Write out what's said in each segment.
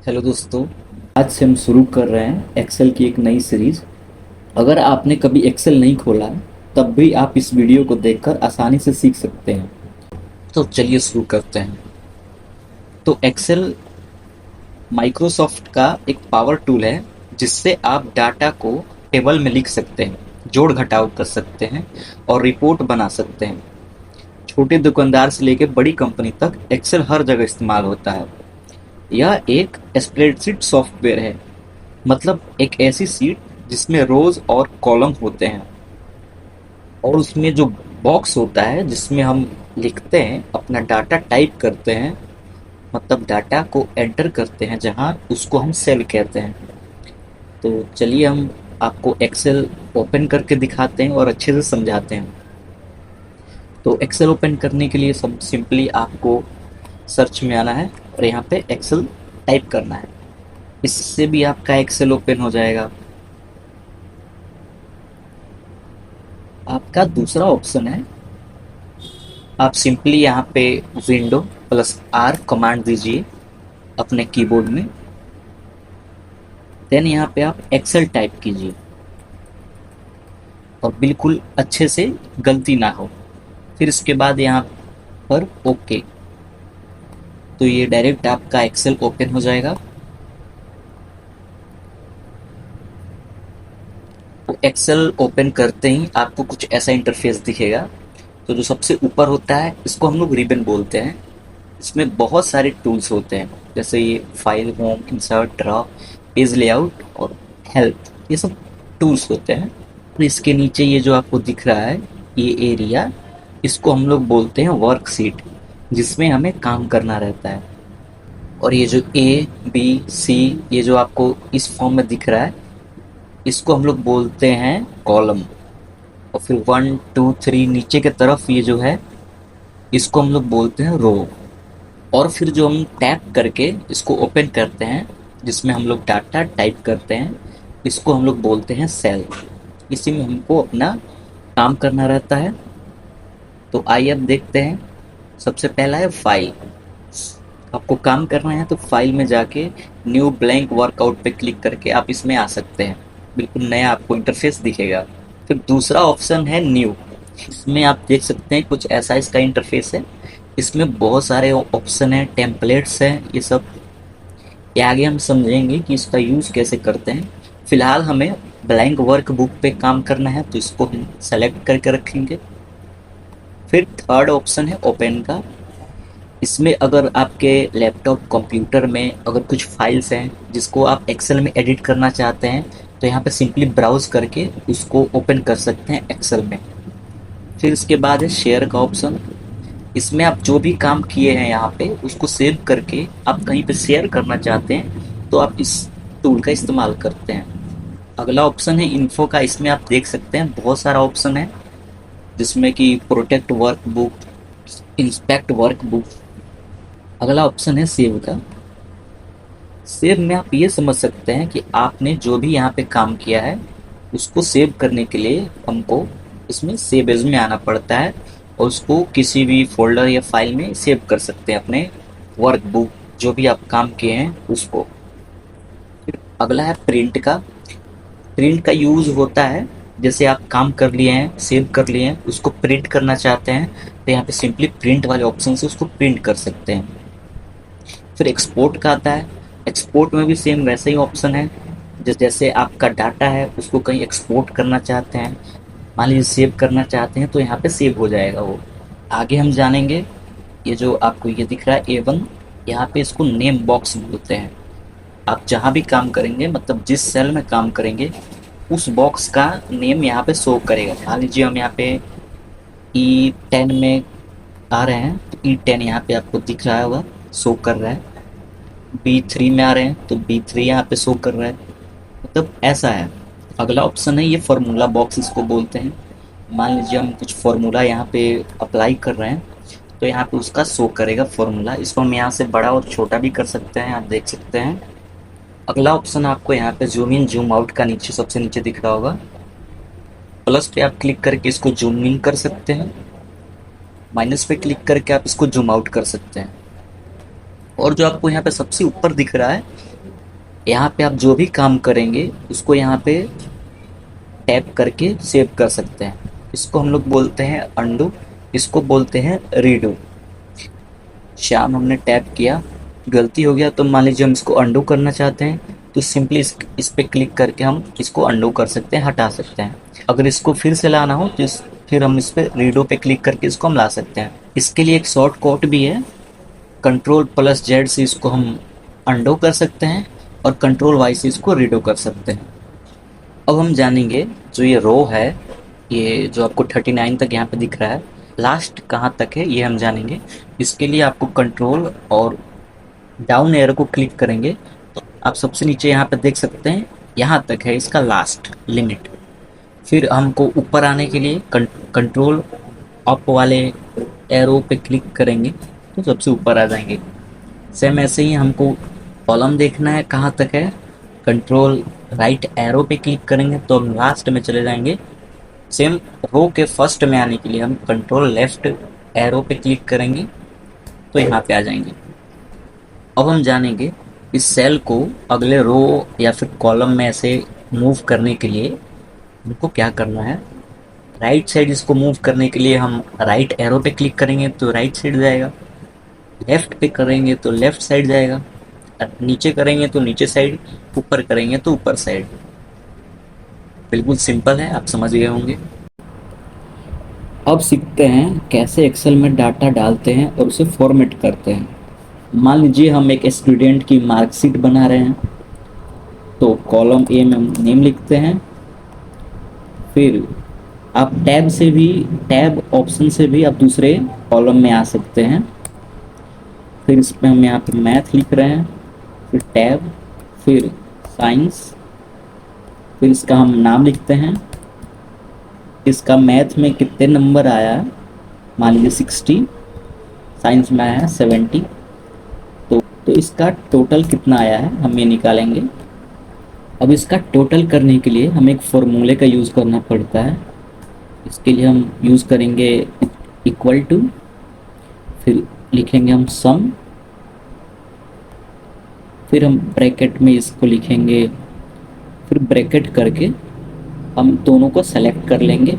Hello दोस्तों। आज से हम शुरू कर रहे हैं एक्सेल की एक नई सीरीज। अगर आपने कभी एक्सेल नहीं खोला है तब भी आप इस वीडियो को देखकर आसानी से सीख सकते हैं। तो चलिए शुरू करते हैं। तो एक्सेल माइक्रोसॉफ्ट का एक पावर टूल है जिससे आप डाटा को टेबल में लिख सकते हैं, जोड़ घटाव कर सकते हैं और रिपोर्ट बना सकते हैं। छोटे दुकानदार से लेकर बड़ी कंपनी तक एक्सेल हर जगह इस्तेमाल होता है। यह एक स्प्रेडशीट सॉफ्टवेयर है, मतलब एक ऐसी सीट जिसमें रोज और कॉलम होते हैं और उसमें जो बॉक्स होता है जिसमें हम लिखते हैं, अपना डाटा टाइप करते हैं, मतलब डाटा को एंटर करते हैं, जहां उसको हम सेल कहते हैं। तो चलिए हम आपको एक्सेल ओपन करके दिखाते हैं और अच्छे से समझाते हैं। तो एक्सेल ओपन करने के लिए सब सिंपली आपको सर्च में आना है और यहाँ पे एक्सेल टाइप करना है। इससे भी आपका एक्सेल ओपन हो जाएगा। आपका दूसरा ऑप्शन है, आप सिंपली यहाँ पे विंडो प्लस आर कमांड दीजिए अपने कीबोर्ड में। देन यहाँ पे आप एक्सेल टाइप कीजिए और बिल्कुल अच्छे से गलती ना हो। फिर इसके बाद यहाँ पर ओके, तो ये डायरेक्ट आपका एक्सेल ओपन हो जाएगा। तो एक्सेल ओपन करते ही आपको कुछ ऐसा इंटरफेस दिखेगा। तो जो सबसे ऊपर होता है इसको हम लोग रिबन बोलते हैं। इसमें बहुत सारे टूल्स होते हैं, जैसे ये file, home, insert, draw, page layout और हेल्प, ये सब टूल्स होते हैं। और इसके नीचे ये जो आपको दिख रहा है ये एरिया, इसको हम लोग बोलते हैं वर्कशीट, जिसमें हमें काम करना रहता है। और ये जो ए बी सी, ये जो आपको इस फॉर्म में दिख रहा है, इसको हम लोग बोलते हैं कॉलम। और फिर 1 2 3 नीचे के तरफ ये जो है, इसको हम लोग बोलते हैं रो। और फिर जो हम टैप करके इसको ओपन करते हैं, जिसमें हम लोग डाटा टाइप करते हैं, इसको हम लोग बोलते हैं सेल। इसी में हमको अपना काम करना रहता है। तो आइए अब देखते हैं। सबसे पहला है फाइल। आपको काम करना है तो फाइल में जाके न्यू ब्लैंक वर्कआउट पे क्लिक करके आप इसमें आ सकते हैं। बिल्कुल नया आपको इंटरफेस दिखेगा। फिर दूसरा ऑप्शन है न्यू। इसमें आप देख सकते हैं कुछ ऐसा इसका इंटरफेस है। इसमें बहुत सारे ऑप्शन हैं, टेम्पलेट्स हैं, ये सब। ये आगे हम समझेंगे कि इसका यूज़ कैसे करते हैं। फिलहाल हमें ब्लैंक वर्क बुक पे काम करना है तो इसको हम सेलेक्ट करके रखेंगे। फिर थर्ड ऑप्शन है ओपन का। इसमें अगर आपके लैपटॉप कंप्यूटर में अगर कुछ फाइल्स हैं जिसको आप एक्सेल में एडिट करना चाहते हैं, तो यहाँ पे सिंपली ब्राउज करके उसको ओपन कर सकते हैं एक्सेल में। फिर इसके बाद है शेयर का ऑप्शन। इसमें आप जो भी काम किए हैं यहाँ पे उसको सेव करके आप कहीं पे शेयर करना चाहते हैं तो आप इस टूल का इस्तेमाल करते हैं। अगला ऑप्शन है इन्फो का। इसमें आप देख सकते हैं बहुत सारा ऑप्शन है, जिसमें कि प्रोटेक्ट वर्कबुक, इंस्पेक्ट वर्कबुक। अगला ऑप्शन है सेव का। सेव में आप ये समझ सकते हैं कि आपने जो भी यहाँ पे काम किया है उसको सेव करने के लिए हमको इसमें सेव एज में आना पड़ता है और उसको किसी भी फोल्डर या फाइल में सेव कर सकते हैं, अपने वर्कबुक जो भी आप काम किए हैं उसको। फिर अगला है प्रिंट का। प्रिंट का यूज़ होता है, जैसे आप काम कर लिए हैं, सेव कर लिए हैं, उसको प्रिंट करना चाहते हैं तो यहाँ पे सिंपली प्रिंट वाले ऑप्शन से उसको प्रिंट कर सकते हैं। फिर एक्सपोर्ट का आता है। एक्सपोर्ट में भी सेम वैसे ही ऑप्शन है। जैसे आपका डाटा है उसको कहीं एक्सपोर्ट करना चाहते हैं, मान लीजिए सेव करना चाहते हैं, तो यहाँ पे सेव हो जाएगा वो। आगे हम जानेंगे। ये जो आपको ये दिख रहा है A1, यहाँ पे इसको नेम बॉक्स बोलते हैं। आप जहाँ भी काम करेंगे, मतलब जिस सेल में काम करेंगे उस बॉक्स का नेम यहाँ पे शो करेगा। मान लीजिए हम यहाँ पे E10 में आ रहे हैं तो E10 यहाँ पे आपको दिख रहा होगा, शो कर रहा है। B3 में आ रहे हैं तो B3 यहाँ पे शो कर रहा है, मतलब ऐसा है। अगला ऑप्शन है ये फार्मूला बॉक्स, इसको बोलते हैं। मान लीजिए हम कुछ फार्मूला यहाँ पे अप्लाई कर रहे हैं तो यहाँ पे उसका शो करेगा फार्मूला। इसको हम यहाँ से बड़ा और छोटा भी कर सकते हैं, आप देख सकते हैं। अगला ऑप्शन आपको यहाँ पे जूम इन जूम आउट का नीचे सबसे नीचे दिख रहा होगा। प्लस पे आप क्लिक करके इसको जूम इन कर सकते हैं, माइनस पे क्लिक करके आप इसको जूम आउट कर सकते हैं। और जो आपको यहाँ पे सबसे ऊपर दिख रहा है यहाँ पे आप जो भी काम करेंगे उसको यहाँ पे टैप करके सेव कर सकते हैं। इसको हम लोग बोलते हैं अंडू, इसको बोलते हैं रीडू। शाम हमने टैप किया, गलती हो गया तो मान लीजिए हम इसको अंडू करना चाहते हैं तो सिंपली इस पे क्लिक करके हम इसको अंडू कर सकते हैं, हटा सकते हैं। अगर इसको फिर से लाना हो तो फिर हम इस पे रीडो पे क्लिक करके इसको हम ला सकते हैं। इसके लिए एक शॉर्ट कट भी है, कंट्रोल+Z से इसको हम अंडो कर सकते हैं और कंट्रोल+Y से इसको रीडो कर सकते हैं। अब हम जानेंगे जो ये रो है, ये जो आपको 39 तक यहाँ पे दिख रहा है, लास्ट कहाँ तक है ये हम जानेंगे। इसके लिए आपको कंट्रोल और डाउन एरो को क्लिक करेंगे तो आप सबसे नीचे यहाँ पे देख सकते हैं, यहाँ तक है इसका लास्ट लिमिट। फिर हमको ऊपर आने के लिए कंट्रोल अप वाले एरो पे क्लिक करेंगे तो सबसे ऊपर आ जाएंगे। सेम ऐसे ही हमको कॉलम देखना है कहाँ तक है, कंट्रोल राइट एरो पे क्लिक करेंगे तो हम लास्ट में चले जाएंगे। सेम रो के फर्स्ट में आने के लिए हम कंट्रोल लेफ्ट एरो पे क्लिक करेंगे तो यहाँ पे आ जाएंगे। अब हम जानेंगे इस सेल को अगले रो या फिर कॉलम में ऐसे मूव करने के लिए हमको क्या करना है। राइट साइड इसको मूव करने के लिए हम राइट एरो पे क्लिक करेंगे तो राइट साइड जाएगा, लेफ्ट पे करेंगे तो लेफ्ट साइड जाएगा, नीचे करेंगे तो नीचे साइड, ऊपर करेंगे तो ऊपर साइड। बिल्कुल सिंपल है, आप समझ गए होंगे। अब सीखते हैं कैसे एक्सेल में डाटा डालते हैं और उसे फॉर्मेट करते हैं। मान लीजिए हम एक स्टूडेंट की मार्कशीट बना रहे हैं तो कॉलम ए में हम नेम लिखते हैं। फिर आप टैब ऑप्शन से भी आप दूसरे कॉलम में आ सकते हैं। फिर इसमें हम यहाँ पे मैथ लिख रहे हैं, फिर टैब, फिर साइंस, फिर इसका हम नाम लिखते हैं, इसका मैथ में कितने नंबर आया, मान लीजिए 60, साइंस में आया है 70, तो इसका टोटल कितना आया है हम ये निकालेंगे। अब इसका टोटल करने के लिए हमें एक फॉर्मूले का यूज़ करना पड़ता है। इसके लिए हम यूज़ करेंगे इक्वल टू, फिर लिखेंगे हम सम, फिर हम ब्रैकेट में इसको लिखेंगे, फिर ब्रैकेट करके हम दोनों को सेलेक्ट कर लेंगे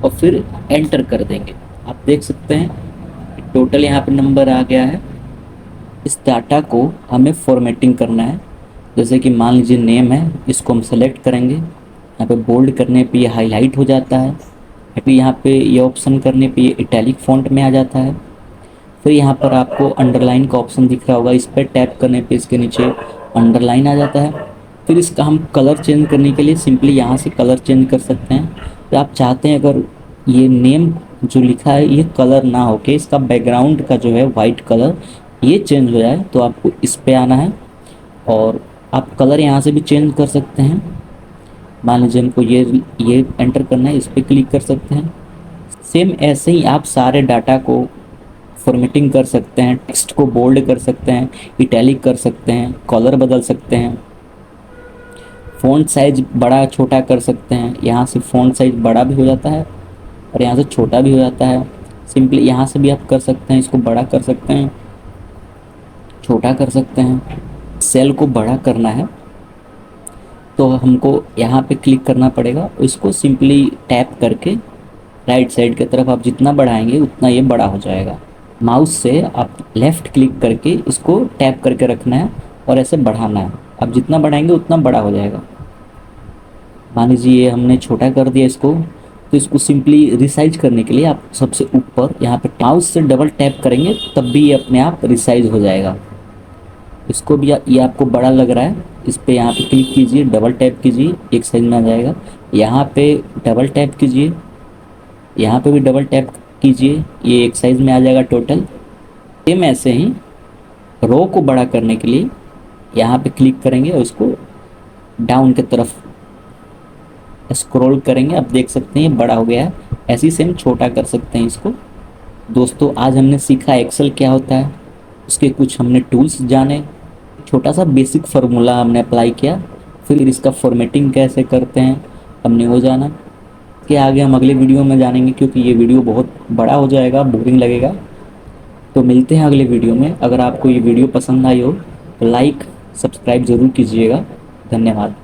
और फिर एंटर कर देंगे। आप देख सकते हैं टोटल यहाँ पे नंबर आ गया है। इस डाटा को हमें फॉर्मेटिंग करना है। जैसे कि मान लीजिए नेम है, इसको हम सेलेक्ट करेंगे, यहाँ पे बोल्ड करने पे ये हाईलाइट हो जाता है, फिर यहाँ पे ये ऑप्शन करने पे ये इटैलिक फॉन्ट में आ जाता है। फिर यहाँ पर आपको अंडरलाइन का ऑप्शन दिख रहा होगा, इस पर टैप करने पे इसके नीचे अंडरलाइन आ जाता है। फिर इसका हम कलर चेंज करने के लिए सिंपली यहाँ से कलर चेंज कर सकते हैं। तो आप चाहते हैं अगर ये नेम जो लिखा है ये कलर ना हो के इसका बैकग्राउंड का जो है वाइट कलर ये चेंज हो जाए तो आपको इस पे आना है और आप कलर यहाँ से भी चेंज कर सकते हैं। मान लीजिए हमको ये एंटर करना है, इस पर क्लिक कर सकते हैं। सेम ऐसे ही आप सारे डाटा को फॉर्मेटिंग कर सकते हैं, टेक्स्ट को बोल्ड कर सकते हैं, इटैलिक कर सकते हैं, कलर बदल सकते हैं, फ़ॉन्ट साइज बड़ा छोटा कर सकते हैं। यहाँ से फ़ॉन्ट साइज बड़ा भी हो जाता है और यहाँ से छोटा भी हो जाता है। सिंपली यहाँ से भी आप कर सकते हैं, इसको बड़ा कर सकते हैं, छोटा कर सकते हैं। सेल को बड़ा करना है तो हमको यहाँ पे क्लिक करना पड़ेगा, इसको सिंपली टैप करके राइट साइड की तरफ आप जितना बढ़ाएंगे उतना ये बड़ा हो जाएगा। माउस से आप लेफ़्ट क्लिक करके इसको टैप करके रखना है और ऐसे बढ़ाना है। आप जितना बढ़ाएंगे उतना बड़ा हो जाएगा। मान लीजिए हमने छोटा कर दिया इसको, तो इसको सिंपली रिसाइज करने के लिए आप सबसे ऊपर यहाँ पे माउस से डबल टैप करेंगे तब भी ये अपने आप रिसाइज हो जाएगा। इसको भी ये आपको बड़ा लग रहा है, इस पर यहाँ पे क्लिक कीजिए, डबल टैप कीजिए, एक साइज में आ जाएगा। यहाँ पे डबल टैप कीजिए, यहाँ पे भी डबल टैप कीजिए, ये एक साइज में आ जाएगा टोटल। सेम ऐसे ही रो को बड़ा करने के लिए यहाँ पे क्लिक करेंगे और इसको डाउन की तरफ स्क्रॉल करेंगे, आप देख सकते हैं ये बड़ा हो गया है। ऐसे ही सेम छोटा कर सकते हैं इसको। दोस्तों आज हमने सीखा एक्सेल क्या होता है, उसके कुछ हमने टूल्स जाने, छोटा सा बेसिक फार्मूला हमने अप्लाई किया, फिर इसका फॉर्मेटिंग कैसे करते हैं हमने वो जाना। कि आगे हम अगले वीडियो में जानेंगे क्योंकि ये वीडियो बहुत बड़ा हो जाएगा, बोरिंग लगेगा। तो मिलते हैं अगले वीडियो में। अगर आपको ये वीडियो पसंद आई हो तो लाइक सब्सक्राइब ज़रूर कीजिएगा। धन्यवाद।